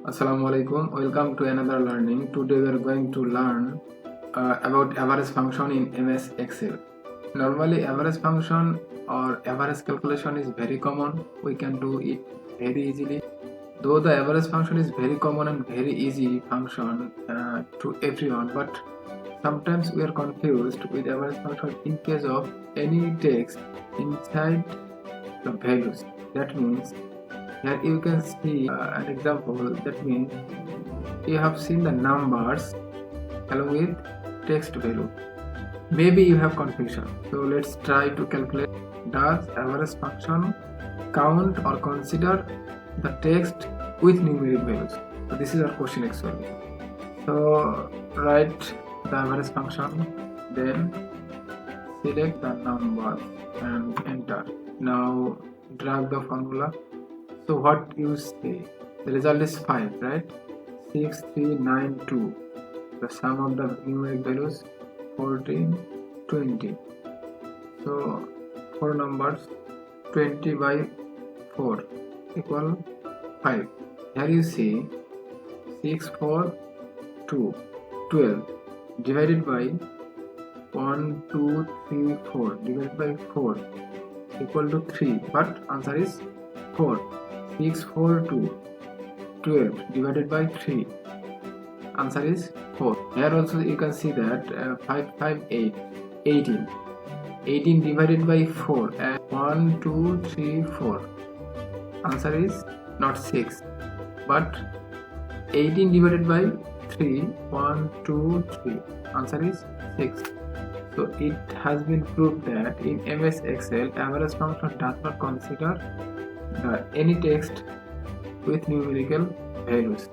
Assalamu alaikum. Welcome to another learning. Today we are going to learn about average function in MS Excel. Normally average function or average calculation is very common. We can do it very easily. Though the average function is very common and very easy function to everyone, but sometimes we are confused with average function in case of any text inside the values. That means here you can see an example. That means you have seen the numbers along with text value. Maybe you have confusion. So let's try to calculate. Does average function count or consider the text with numeric values? So this is our question actually. So write the average function, then select the number and enter. Now drag the formula. So what you say? The result is 5, right? 6, 3, 9, 2. The sum of the numeric values 14, 20. So 4 numbers, 20 by 4 equal 5. Here you see 6, 4, 2, 12 divided by 1, 2, 3, 4 divided by 4 equal to 3. But answer is 4. 6, 4, 2, 12 divided by 3. Answer is 4. Here also you can see that 5, 5, 8, 18. 18 divided by 4 and 1, 2, 3, 4. Answer is not 6, but 18 divided by 3, 1, 2, 3. Answer is 6. So it has been proved that in MS Excel, average function does not consider any text with numerical values.